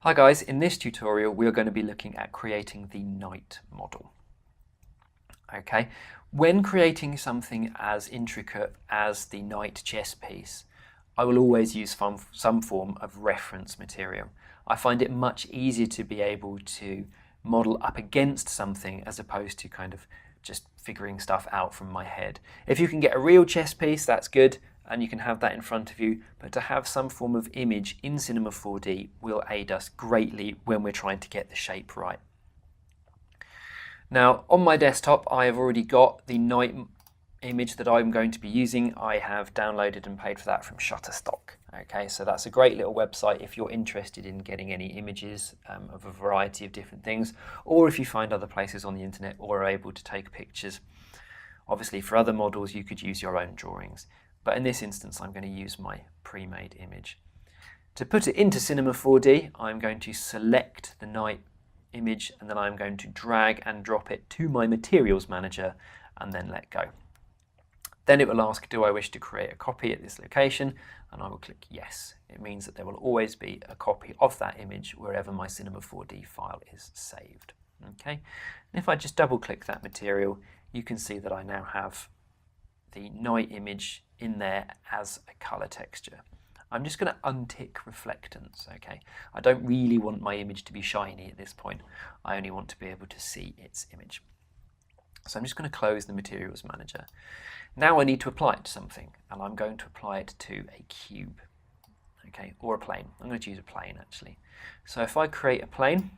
Hi guys, in this tutorial we are going to be looking at creating the night model. Okay, when creating something as intricate as the night chess piece, I will always use some form of reference material. I find it much easier to be able to model up against something as opposed to kind of just figuring stuff out from my head. If you can get a real chess piece, that's good, and you can have that in front of you, but to have some form of image in Cinema 4D will aid us greatly when we're trying to get the shape right. Now, on my desktop, I have already got the night image that I'm going to be using. I have downloaded and paid for that from Shutterstock. Okay, so that's a great little website if you're interested in getting any images of a variety of different things, or if you find other places on the internet or are able to take pictures. Obviously, for other models, you could use your own drawings. But in this instance, I'm going to use my pre-made image. To put it into Cinema 4D, I'm going to select the night image and then I'm going to drag and drop it to my materials manager and then let go. Then it will ask, do I wish to create a copy at this location? And I will click yes. It means that there will always be a copy of that image wherever my Cinema 4D file is saved. Okay. And if I just double click that material, you can see that I now have the night image in there as a color texture. I'm just going to untick reflectance, okay? I don't really want my image to be shiny at this point. I only want to be able to see its image. So I'm just going to close the materials manager. Now I need to apply it to something, and I'm going to apply it to a cube, okay, or a plane. I'm going to choose a plane actually. So if I create a plane,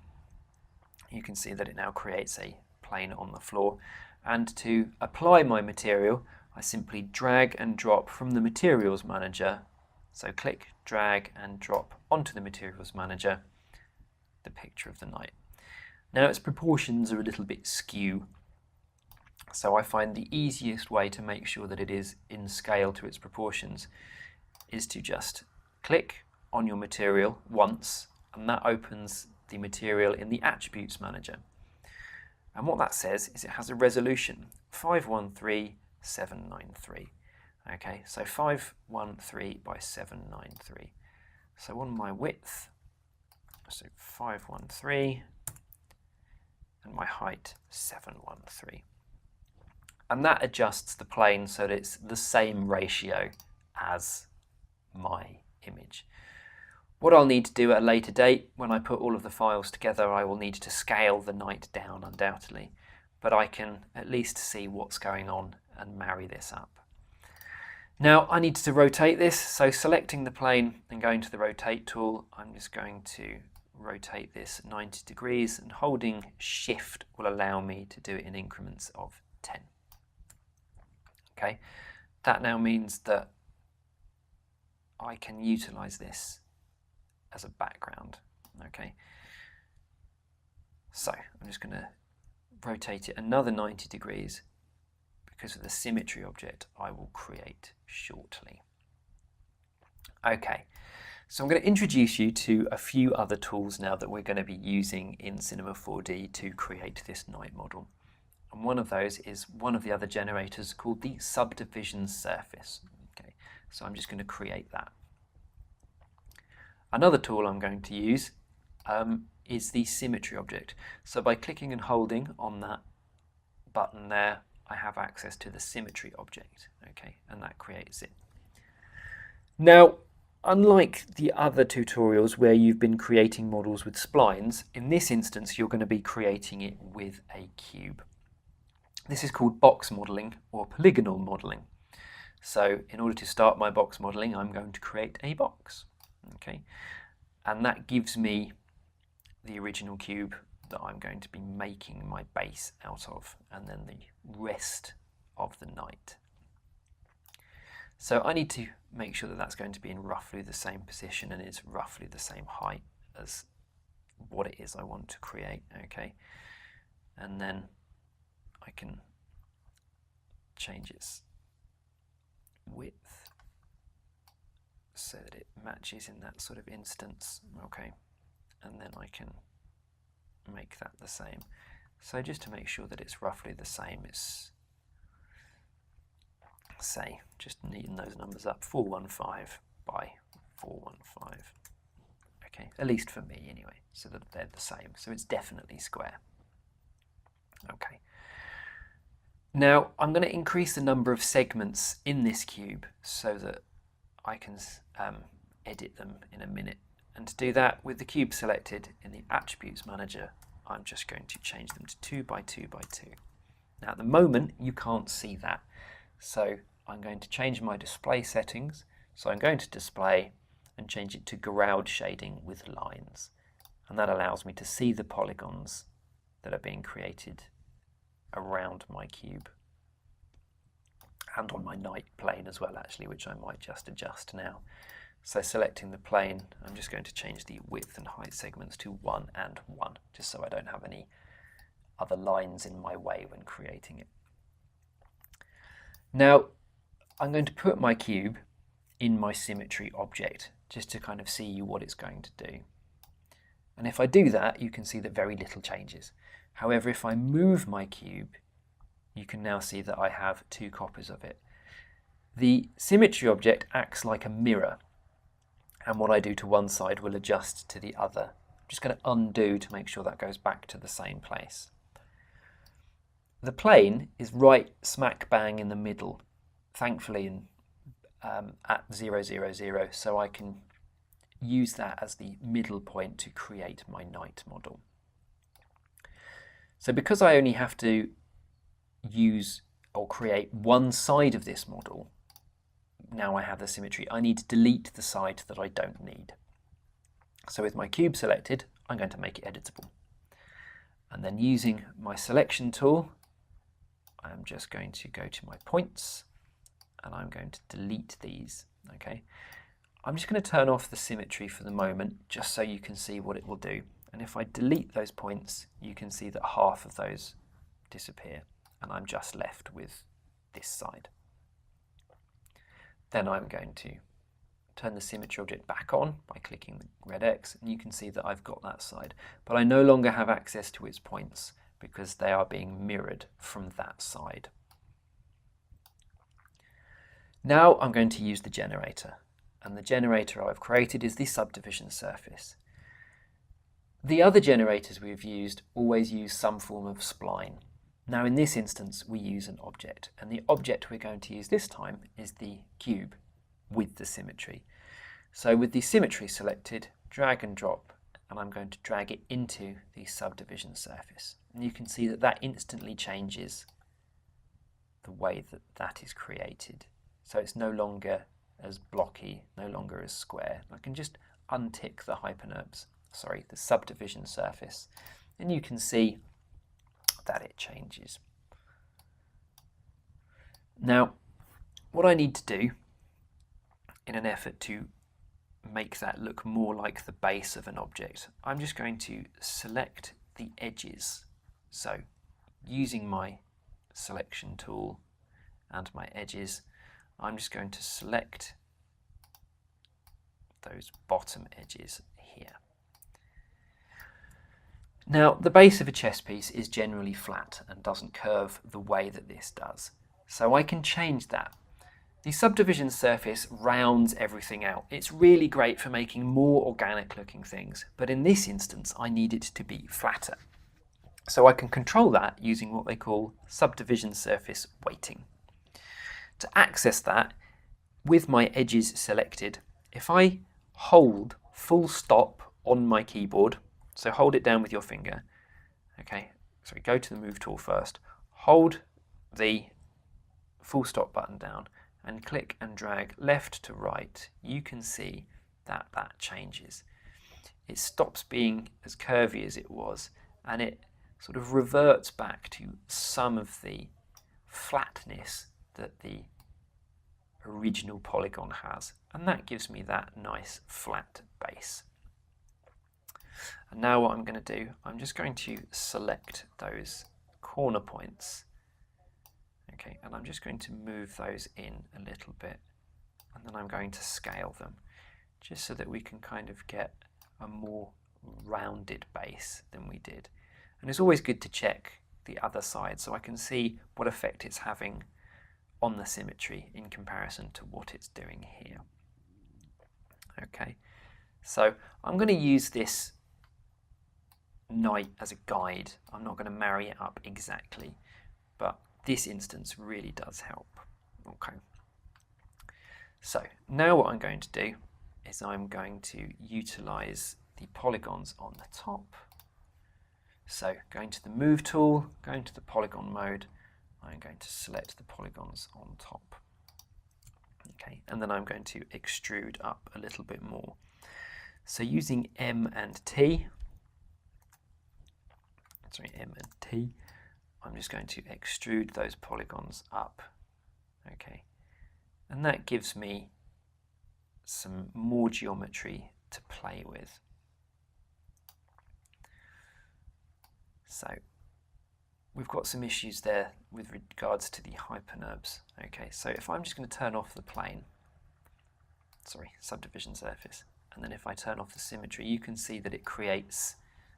you can see that it now creates a plane on the floor. And to apply my material, I simply drag and drop from the materials manager. So click, drag and drop onto the materials manager the picture of the night. Now its proportions are a little bit skew, so I find the easiest way to make sure that it is in scale to its proportions is to just click on your material once, and that opens the material in the attributes manager. And what that says is it has a resolution 513793. Okay, so 513 by 793. So on my width, so 513, and my height 713. And that adjusts the plane so that it's the same ratio as my image. What I'll need to do at a later date, when I put all of the files together, I will need to scale the night down undoubtedly, but I can at least see what's going on and marry this up. Now I need to rotate this, so selecting the plane and going to the rotate tool, I'm just going to rotate this 90 degrees, and holding shift will allow me to do it in increments of 10. Okay, that now means that I can utilize this as a background. Okay, so I'm just going to rotate it another 90 degrees because of the symmetry object I will create shortly. Okay, so I'm going to introduce you to a few other tools now that we're going to be using in Cinema 4D to create this night model. And one of those is one of the other generators called the subdivision surface. Okay, so I'm just going to create that. Another tool I'm going to use is the symmetry object. So by clicking and holding on that button there, I have access to the symmetry object, okay, and that creates it. Now, unlike the other tutorials where you've been creating models with splines, in this instance you're going to be creating it with a cube. This is called box modeling or polygonal modeling. So in order to start my box modeling, I'm going to create a box. Okay, and that gives me the original cube that I'm going to be making my base out of, and then the rest of the night. So I need to make sure that that's going to be in roughly the same position and it's roughly the same height as what it is I want to create. Okay, and then I can change its width so that it matches in that sort of instance. Okay, and then I can make that the same. So just to make sure that it's roughly the same, it's, say, just neaten those numbers up, 415 by 415. Okay, at least for me anyway, so that they're the same. So it's definitely square. Okay. Now I'm going to increase the number of segments in this cube so that I can edit them in a minute. And to do that, with the cube selected in the Attributes Manager, I'm just going to change them to 2 by 2 by 2. Now at the moment you can't see that, so I'm going to change my display settings. So I'm going to display and change it to ground shading with lines, and that allows me to see the polygons that are being created around my cube and on my night plane as well, actually, which I might just adjust now. So selecting the plane, I'm just going to change the width and height segments to 1 and 1, just so I don't have any other lines in my way when creating it. Now I'm going to put my cube in my symmetry object just to kind of see what it's going to do. And if I do that, you can see that very little changes. However, if I move my cube, you can now see that I have 2 copies of it. The symmetry object acts like a mirror, and what I do to one side will adjust to the other. I'm just going to undo to make sure that goes back to the same place. The plane is right smack bang in the middle, thankfully at 0, 0, 0, so I can use that as the middle point to create my night model. So because I only have to use or create one side of this model, now I have the symmetry, I need to delete the side that I don't need. So with my cube selected, I'm going to make it editable. And then using my selection tool, I'm just going to go to my points and I'm going to delete these. Okay, I'm just going to turn off the symmetry for the moment, just so you can see what it will do. And if I delete those points, you can see that half of those disappear, and I'm just left with this side. Then I'm going to turn the symmetry object back on by clicking the red X, and you can see that I've got that side. But I no longer have access to its points because they are being mirrored from that side. Now I'm going to use the generator, and the generator I've created is the subdivision surface. The other generators we've used always use some form of spline. Now in this instance we use an object, and the object we're going to use this time is the cube with the symmetry. So with the symmetry selected, drag and drop, and I'm going to drag it into the subdivision surface. And you can see that that instantly changes the way that that is created. So it's no longer as blocky, no longer as square. I can just untick the the subdivision surface, and you can see that it changes. Now, what I need to do in an effort to make that look more like the base of an object, I'm just going to select the edges. So using my selection tool and my edges, I'm just going to select those bottom edges here. Now, the base of a chess piece is generally flat and doesn't curve the way that this does. So I can change that. The subdivision surface rounds everything out. It's really great for making more organic looking things, but in this instance I need it to be flatter. So I can control that using what they call subdivision surface weighting. To access that, with my edges selected, if I hold full stop on my keyboard, so hold it down with your finger, okay, so go to the move tool first, hold the full stop button down and click and drag left to right, you can see that that changes. It stops being as curvy as it was, and it sort of reverts back to some of the flatness that the original polygon has, and that gives me that nice flat base. And now what I'm going to do, I'm just going to select those corner points, okay, and I'm just going to move those in a little bit, and then I'm going to scale them just so that we can kind of get a more rounded base than we did. And it's always good to check the other side so I can see what effect it's having on the symmetry in comparison to what it's doing here. Okay, So I'm going to use this night as a guide. I'm not going to marry it up exactly, but this instance really does help. Okay. So now what I'm going to do is I'm going to utilize the polygons on the top. So going to the move tool, going to the polygon mode, I'm going to select the polygons on top. Okay, and then I'm going to extrude up a little bit more. So using M and T, I'm just going to extrude those polygons up. Okay, and that gives me some more geometry to play with. So we've got some issues there with regards to the hyperNURBs. Okay, so if I'm just going to turn off the plane, subdivision surface, and then if I turn off the symmetry, you can see that it creates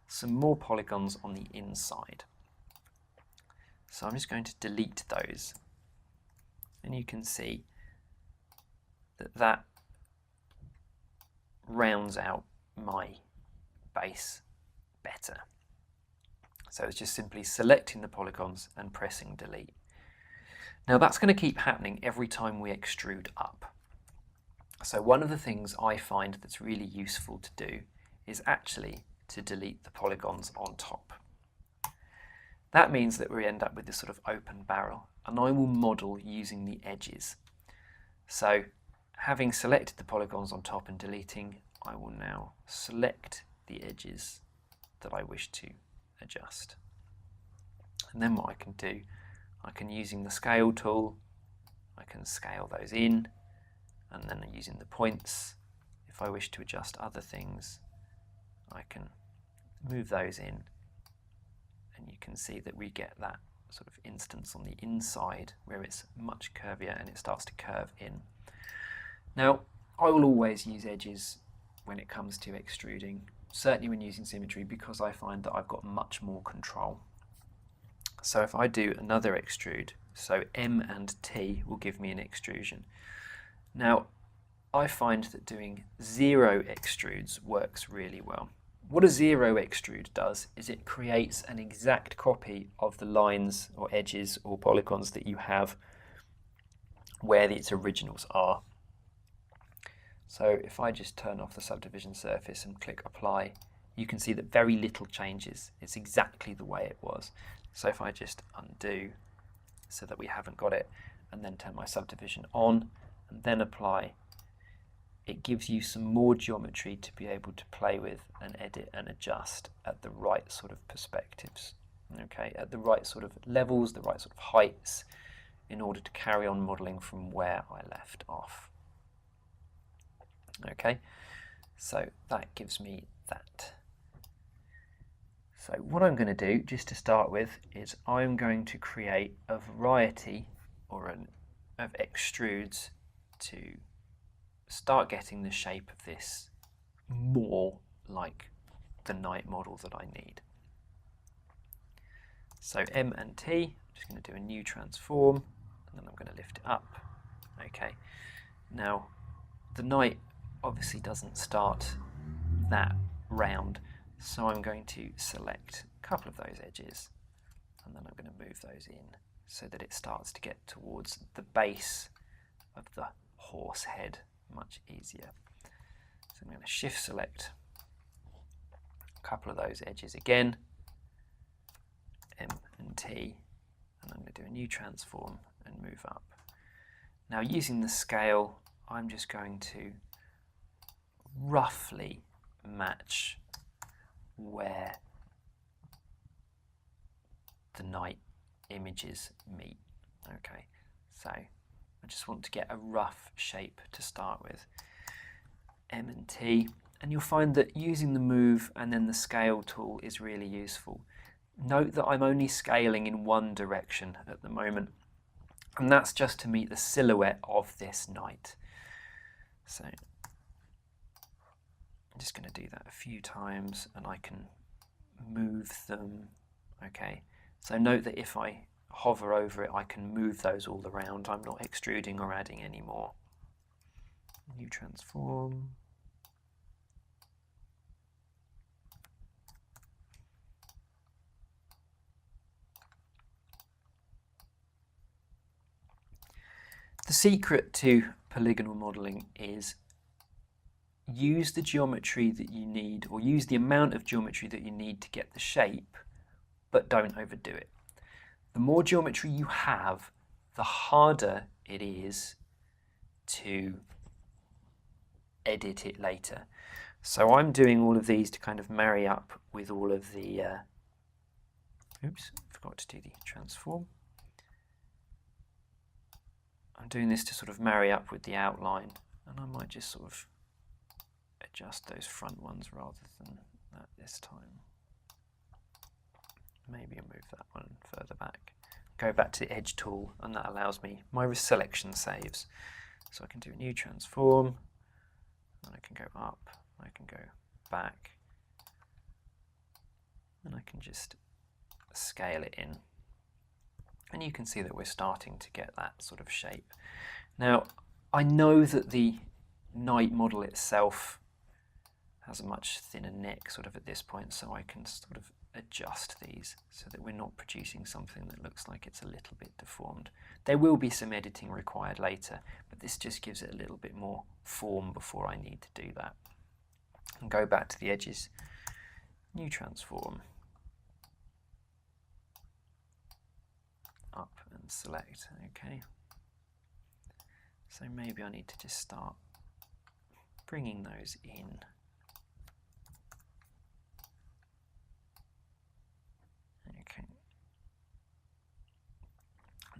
some more polygons on the inside. So I'm just going to delete those, and you can see that that rounds out my base better. So it's just simply selecting the polygons and pressing delete. Now that's going to keep happening every time we extrude up. So one of the things I find that's really useful to do is actually to delete the polygons on top. That means that we end up with this sort of open barrel, and I will model using the edges. So having selected the polygons on top and deleting, I will now select the edges that I wish to adjust. And then what I can do, I can, using the scale tool, I can scale those in, and then using the points, if I wish to adjust other things, I can move those in, and you can see that we get that sort of instance on the inside where it's much curvier and it starts to curve in. Now, I will always use edges when it comes to extruding, certainly when using symmetry, because I find that I've got much more control. So if I do another extrude, so M and T will give me an extrusion. Now, I find that doing 0 extrudes works really well. What a 0 extrude does is it creates an exact copy of the lines or edges or polygons that you have where its originals are. So if I just turn off the subdivision surface and click apply, you can see that very little changes. It's exactly the way it was. So if I just undo so that we haven't got it, and then turn my subdivision on and then apply, it gives you some more geometry to be able to play with and edit and adjust at the right sort of perspectives, okay, at the right sort of levels, the right sort of heights, in order to carry on modeling from where I left off. Okay, so that gives me that. So what I'm going to do, just to start with, is I'm going to create a variety of extrudes to start getting the shape of this more like the night model that I need. So M and T, I'm just going to do a new transform, and then I'm going to lift it up. Okay, now the night obviously doesn't start that round, so I'm going to select a couple of those edges, and then I'm going to move those in so that it starts to get towards the base of the horse head much easier. So I'm going to shift select a couple of those edges again, M and T, and I'm going to do a new transform and move up. Now using the scale, I'm just going to roughly match where the night images meet. Okay, so I just want to get a rough shape to start with. M and T, and you'll find that using the move and then the scale tool is really useful. Note that I'm only scaling in one direction at the moment, and that's just to meet the silhouette of this night. So I'm just going to do that a few times, and I can move them. Okay, so note that if I hover over it, I can move those all around. I'm not extruding or adding any more. New transform. The secret to polygonal modelling is use the geometry that you need, or use the amount of geometry that you need to get the shape, but don't overdo it. The more geometry you have, the harder it is to edit it later. So I'm doing all of these to kind of marry up with all of the, oops, forgot to do the transform. I'm doing this to sort of marry up with the outline, and I might just sort of adjust those front ones rather than that this time. Maybe I'll move that one further back. Go back to the edge tool, and that allows me, my selection saves. So I can do a new transform, and I can go up, I can go back, and I can just scale it in. And you can see that we're starting to get that sort of shape. Now, I know that the knight model itself has a much thinner neck sort of at this point, so I can sort of adjust these so that we're not producing something that looks like it's a little bit deformed. There will be some editing required later, but this just gives it a little bit more form before I need to do that. And go back to the edges, new transform, up and select, okay. So maybe I need to just start bringing those in. Okay.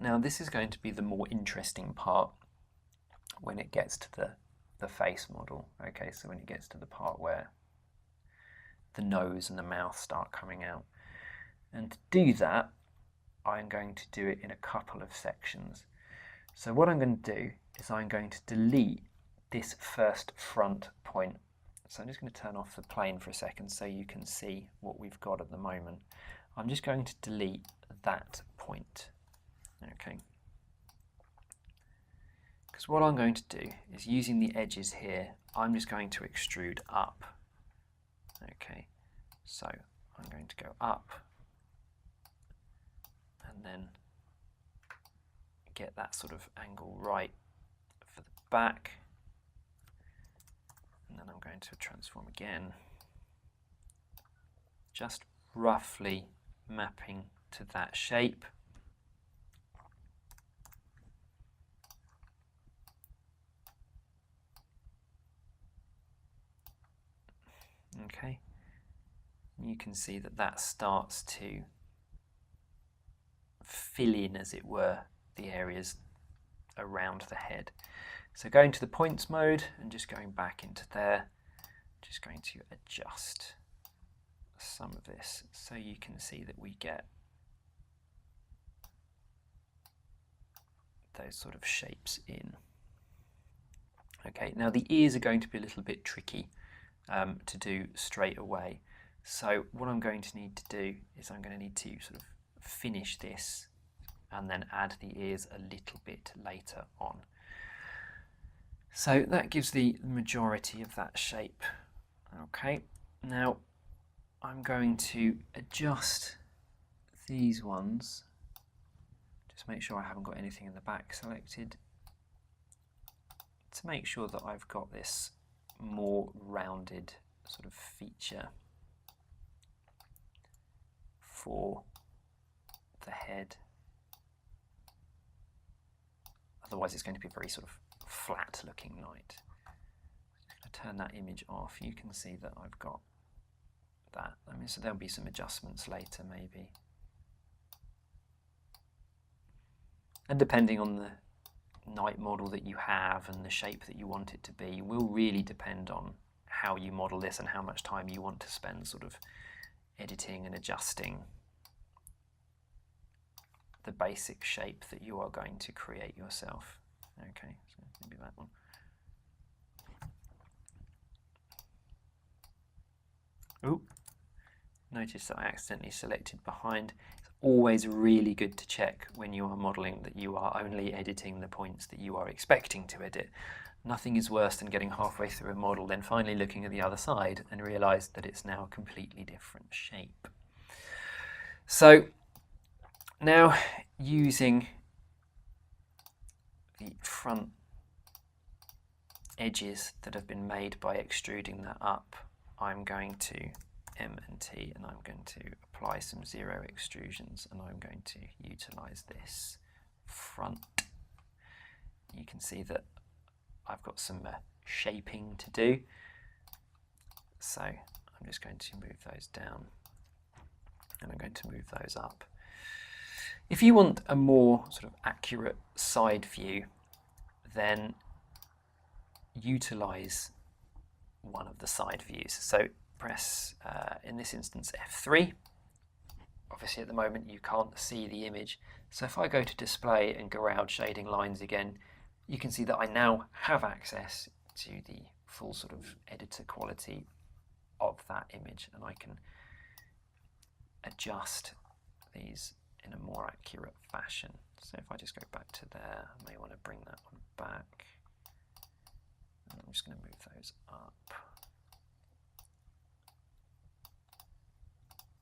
Now this is going to be the more interesting part when it gets to the face model. Okay, so when it gets to the part where the nose and the mouth start coming out. And to do that, I'm going to do it in a couple of sections. So what I'm going to do is I'm going to delete this first front point. So I'm just going to turn off the plane for a second so you can see what we've got at the moment. I'm just going to delete that point. Okay. Because what I'm going to do is, using the edges here, I'm just going to extrude up. Okay, so I'm going to go up and then get that sort of angle right for the back, and then I'm going to transform again, just roughly mapping to that shape. Okay, you can see that that starts to fill in, as it were, the areas around the head. So going to the points mode and just going back into there, just going to adjust some of this so you can see that we get those sort of shapes in. Okay, now the ears are going to be a little bit tricky to do straight away. So what I'm going to need to do is I'm going to need to sort of finish this and then add the ears a little bit later on. So that gives the majority of that shape. Okay, now I'm going to adjust these ones, just make sure I haven't got anything in the back selected, to make sure that I've got this more rounded sort of feature for the head. Otherwise it's going to be a very sort of flat looking knight. I'm going to turn that image off. You can see that I've got that. I mean, so there'll be some adjustments later maybe. And depending on the knight model that you have and the shape that you want it to be will really depend on how you model this and how much time you want to spend sort of editing and adjusting the basic shape that you are going to create yourself. Okay, so maybe that one. Oh, notice that I accidentally selected behind. It's always really good to check when you are modelling that you are only editing the points that you are expecting to edit. Nothing is worse than getting halfway through a model, then finally looking at the other side and realise that it's now a completely different shape. So now using the front edges that have been made by extruding that up, I'm going to M and T, and I'm going to apply some zero extrusions, and I'm going to utilize this front. You can see that I've got some shaping to do, so I'm just going to move those down, and I'm going to move those up. If you want a more sort of accurate side view, then utilize one of the side views. So press, in this instance, F3. Obviously at the moment you can't see the image. So if I go to display and go out shading lines again, you can see that I now have access to the full sort of editor quality of that image, and I can adjust these in a more accurate fashion. So if I just go back to there, I may want to bring that one back. And I'm just going to move those up.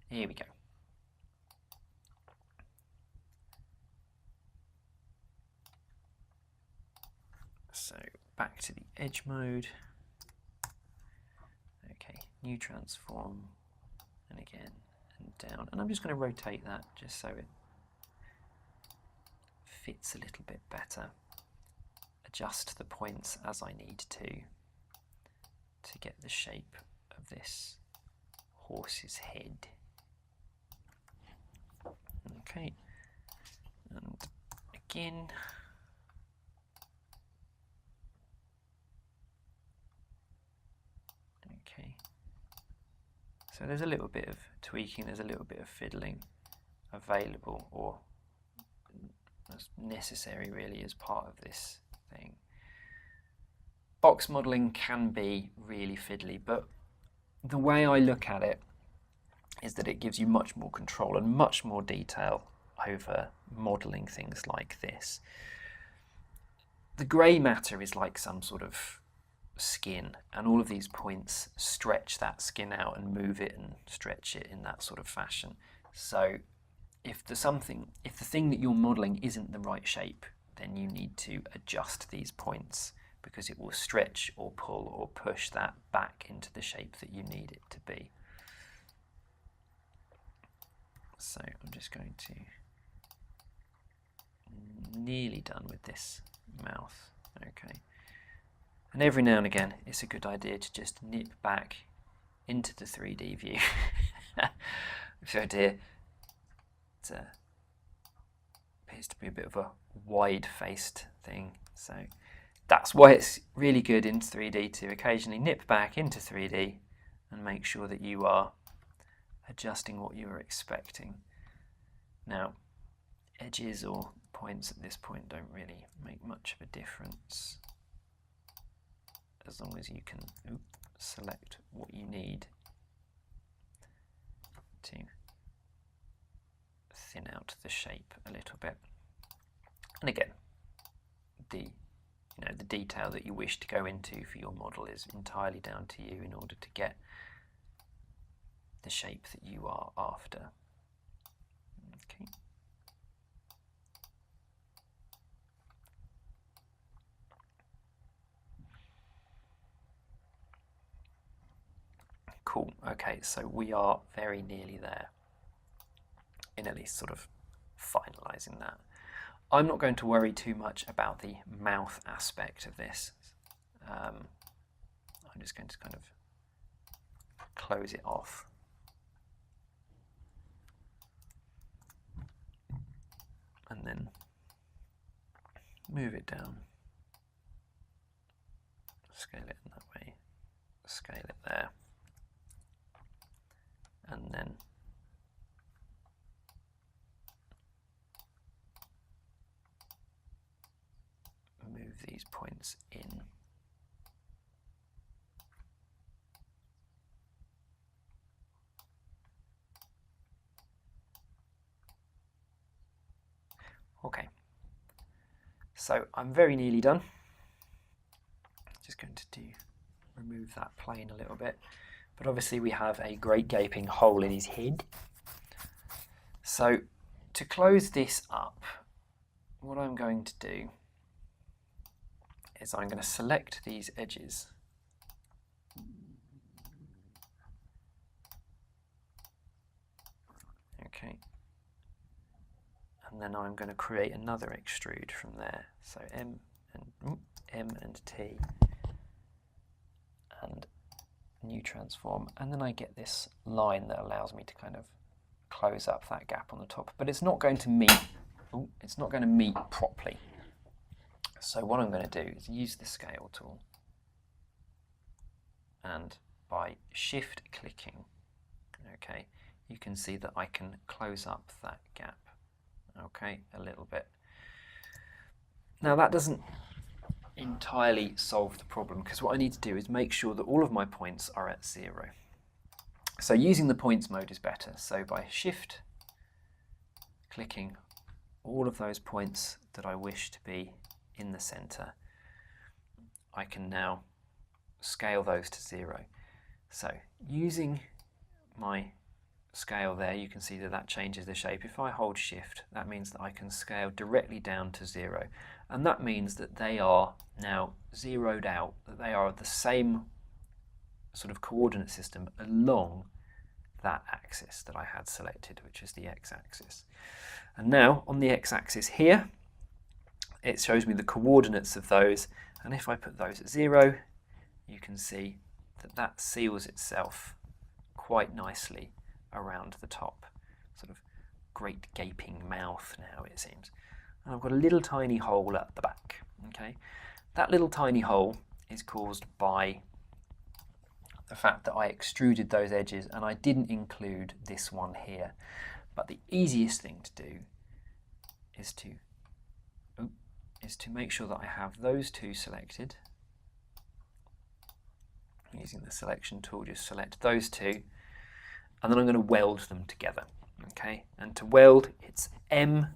Here we go. So back to the edge mode. Okay, new transform, and again, and down. And I'm just going to rotate that just so it fits a little bit better. Adjust the points as I need to get the shape of this horse's head. Okay, and again. Okay, so there's a little bit of tweaking, there's a little bit of fiddling available, or as necessary really as part of this thing. Box modelling can be really fiddly, but the way I look at it is that it gives you much more control and much more detail over modelling things like this. The grey matter is like some sort of skin, and all of these points stretch that skin out and move it and stretch it in that sort of fashion. So if the thing that you're modelling isn't the right shape, then you need to adjust these points, because it will stretch or pull or push that back into the shape that you need it to be. So I'm just going to, nearly done with this mouth. Okay. And every now and again, it's a good idea to just nip back into the 3D view. So dear, it appears to be a bit of a wide-faced thing. So that's why it's really good in 3D to occasionally nip back into 3D and make sure that you are adjusting what you were expecting. Now, edges or points at this point don't really make much of a difference, as long as you can select what you need to thin out the shape a little bit. And again, the detail that you wish to go into for your model is entirely down to you in order to get the shape that you are after. Okay. Cool. Okay, so we are very nearly there in at least sort of finalizing that. I'm not going to worry too much about the mouth aspect of this. I'm just going to kind of close it off. And then move it down. Scale it in that way. Scale it there. And then move these points in. Okay, so I'm very nearly done. Just going to remove that plane a little bit, but obviously we have a great gaping hole in his head. So to close this up, what I'm going to do is I'm going to select these edges. Okay. And then I'm going to create another extrude from there. So M and T and new transform, and then I get this line that allows me to kind of close up that gap on the top, but it's not going to meet. It's not going to meet properly. So what I'm going to do is use the scale tool, and by shift clicking, okay, you can see that I can close up that gap, okay, a little bit. Now that doesn't entirely solve the problem, because what I need to do is make sure that all of my points are at 0. So using the points mode is better. So by shift clicking all of those points that I wish to be in the center, I can now scale those to 0. So using my scale there, you can see that that changes the shape. If I hold shift, that means that I can scale directly down to 0, and that means that they are now zeroed out, that they are the same sort of coordinate system along that axis that I had selected, which is the x-axis. And now on the x-axis here, it shows me the coordinates of those, and if I put those at 0, you can see that that seals itself quite nicely around the top. Sort of great gaping mouth now, it seems. And I've got a little tiny hole at the back. Okay, that little tiny hole is caused by the fact that I extruded those edges and I didn't include this one here. But the easiest thing to do is to make sure that I have those two selected. Using the selection tool, just select those two, and then I'm going to weld them together. Okay, and to weld, it's M,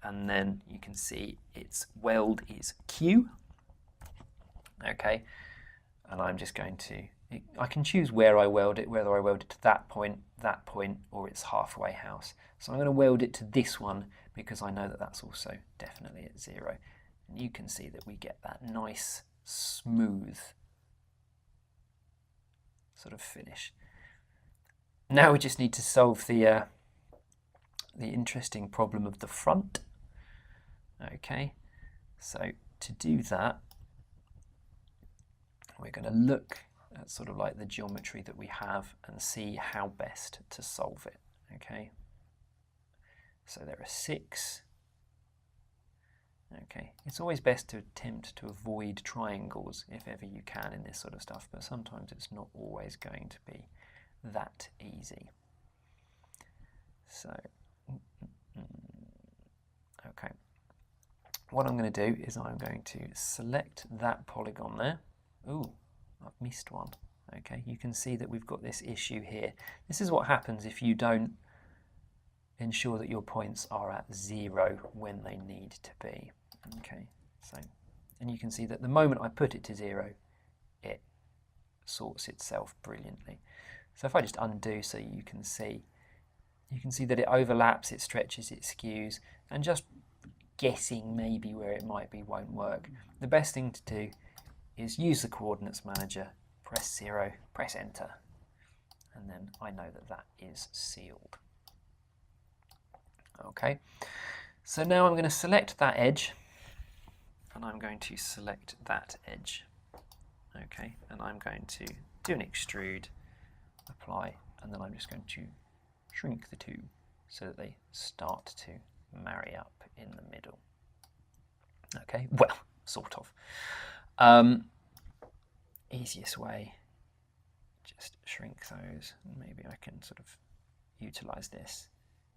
and then you can see its weld is Q. Okay, and I'm just going to, I can choose where I weld it, whether I weld it to that point, or its halfway house. So I'm going to weld it to this one because I know that that's also definitely at 0. And you can see that we get that nice, smooth sort of finish. Now we just need to solve the interesting problem of the front. Okay, so to do that, we're going to look at sort of like the geometry that we have and see how best to solve it. Okay, so there are 6. Okay, it's always best to attempt to avoid triangles if ever you can in this sort of stuff, but sometimes it's not always going to be that easy. So, okay, what I'm going to do is I'm going to select that polygon there. Ooh, I've missed one. Okay, you can see that we've got this issue here. This is what happens if you don't ensure that your points are at 0 when they need to be. Okay, so, and you can see that the moment I put it to 0, it sorts itself brilliantly. So if I just undo, so you can see that it overlaps, it stretches, it skews, and just guessing maybe where it might be won't work. The best thing to do is use the coordinates manager, press 0, press enter, and then I know that that is sealed. Okay, so now I'm going to select that edge, and I'm going to select that edge. Okay, and I'm going to do an extrude, apply, and then I'm just going to shrink the two so that they start to marry up in the middle. Okay, well, sort of. Easiest way, just shrink those, and maybe I can sort of utilize this.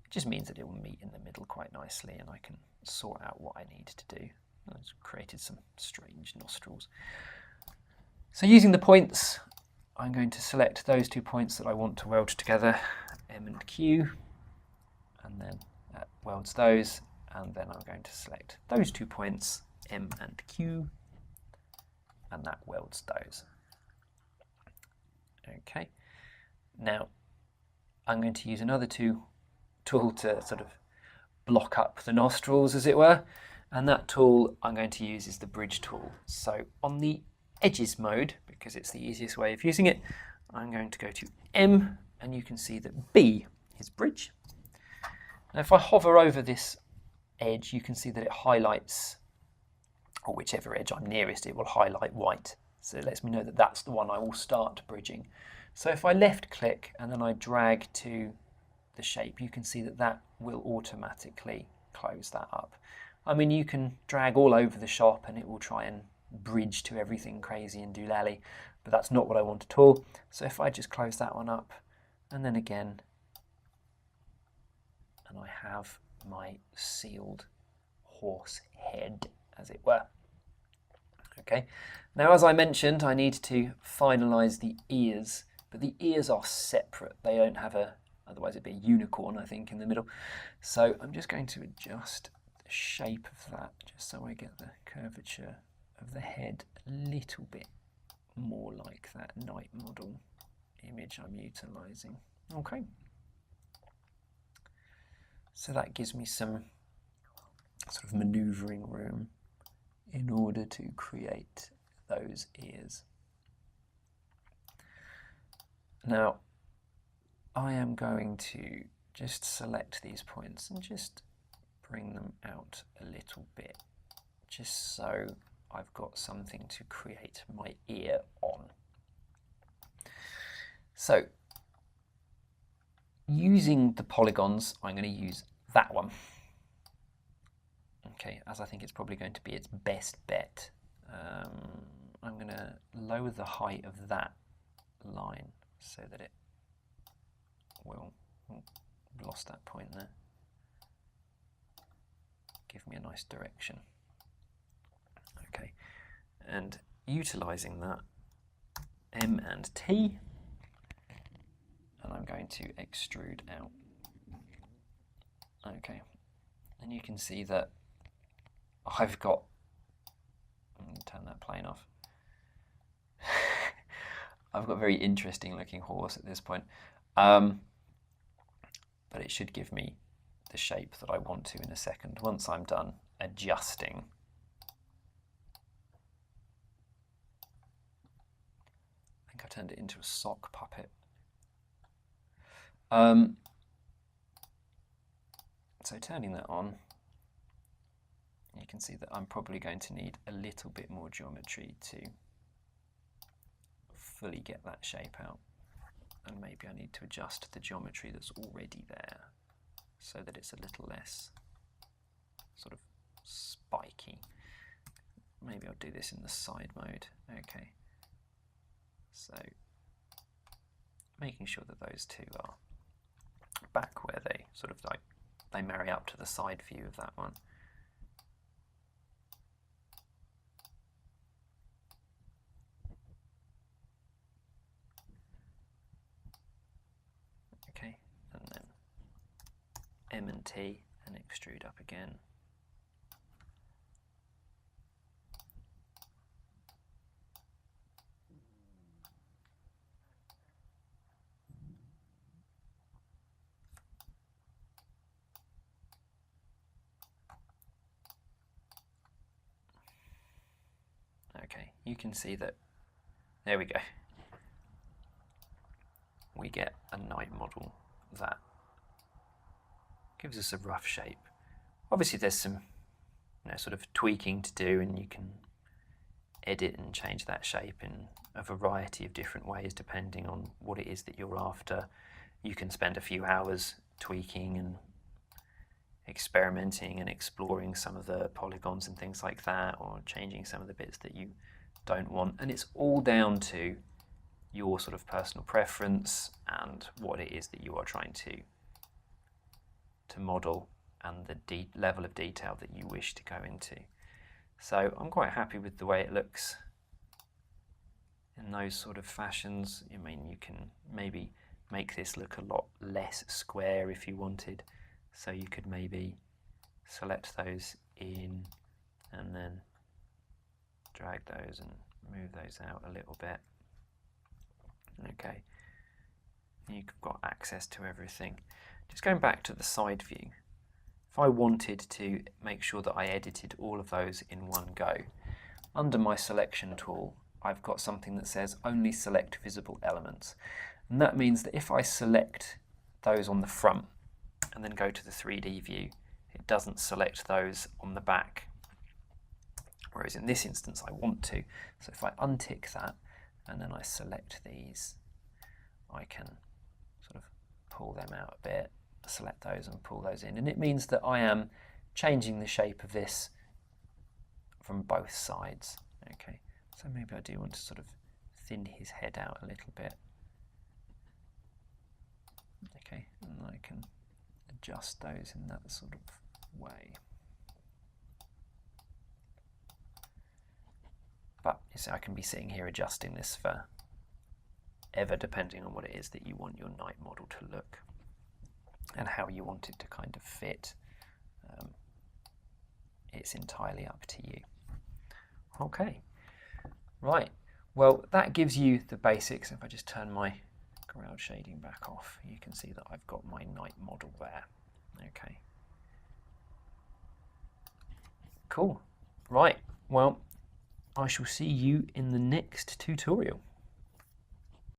It just means that it will meet in the middle quite nicely, and I can sort out what I need to do. I've created some strange nostrils. So using the points, I'm going to select those 2 points that I want to weld together, M and Q, and then that welds those, and then I'm going to select those 2 points, M and Q, and that welds those. Okay, now I'm going to use another tool to sort of block up the nostrils, as it were, And that tool I'm going to use is the bridge tool. So on the edges mode, because it's the easiest way of using it, I'm going to go to M, and you can see that B is bridge. Now if I hover over this edge, you can see that it highlights, or whichever edge I'm nearest, it will highlight white. So it lets me know that that's the one I will start bridging. So if I left click and then I drag to the shape, you can see that that will automatically close that up. I mean, you can drag all over the shop and it will try and bridge to everything crazy and doolally, but that's not what I want at all. So if I just close that one up and then again, and I have my sealed horse head, as it were. Okay, now as I mentioned, I need to finalize the ears, but the ears are separate. They don't have a, otherwise it'd be a unicorn, I think, in the middle. So I'm just going to adjust the shape of that, just so I get the curvature of the head a little bit more like that night model image I'm utilizing. Okay. So that gives me some sort of maneuvering room in order to create those ears. Now, I am going to just select these points and just bring them out a little bit, just so I've got something to create my ear on. So, using the polygons, I'm going to use that one. Okay, as I think it's probably going to be its best bet. I'm going to lower the height of that line so that it will, lost that point there, give me a nice direction. Okay, and utilizing that, M and T, and I'm going to extrude out. Okay, and you can see that I've got, I'm going to turn that plane off. I've got a very interesting looking horse at this point, but it should give me the shape that I want to in a second once I'm done adjusting. I think I turned it into a sock puppet. So turning that on, you can see that I'm probably going to need a little bit more geometry to fully get that shape out, and maybe I need to adjust the geometry that's already there so that it's a little less sort of spiky. Maybe I'll do this in the side mode. Okay, so making sure that those two are back where they sort of like they marry up to the side view of that one. Okay, and then M and T and extrude up again. Okay, you can see that, there we go. We get a night model that gives us a rough shape. Obviously there's some sort of tweaking to do, and you can edit and change that shape in a variety of different ways depending on what it is that you're after. You can spend a few hours tweaking and experimenting and exploring some of the polygons and things like that, or changing some of the bits that you don't want, and it's all down to your sort of personal preference and what it is that you are trying to model, and the level of detail that you wish to go into. So I'm quite happy with the way it looks in those sort of fashions. I mean, you can maybe make this look a lot less square if you wanted, so you could maybe select those in and then drag those and move those out a little bit. Okay, you've got access to everything. Just going back to the side view if I wanted to make sure that I edited all of those in one go, under my selection tool, I've got something that says only select visible elements. And that means that if I select those on the front and then go to the 3D view, it doesn't select those on the back. Whereas in this instance, I want to. So if I untick that and then I select these, I can sort of pull them out a bit, select those and pull those in. And it means that I am changing the shape of this from both sides. Okay, so maybe I do want to sort of thin his head out a little bit. Okay, and I can adjust those in that sort of way. But you see, I can be sitting here adjusting this for ever, depending on what it is that you want your knight model to look and how you want it to kind of fit. It's entirely up to you. Okay, right. Well, that gives you the basics. If I just turn my ground shading back off, you can see that I've got my knight model there. Okay. Cool. Right. Well, I shall see you in the next tutorial.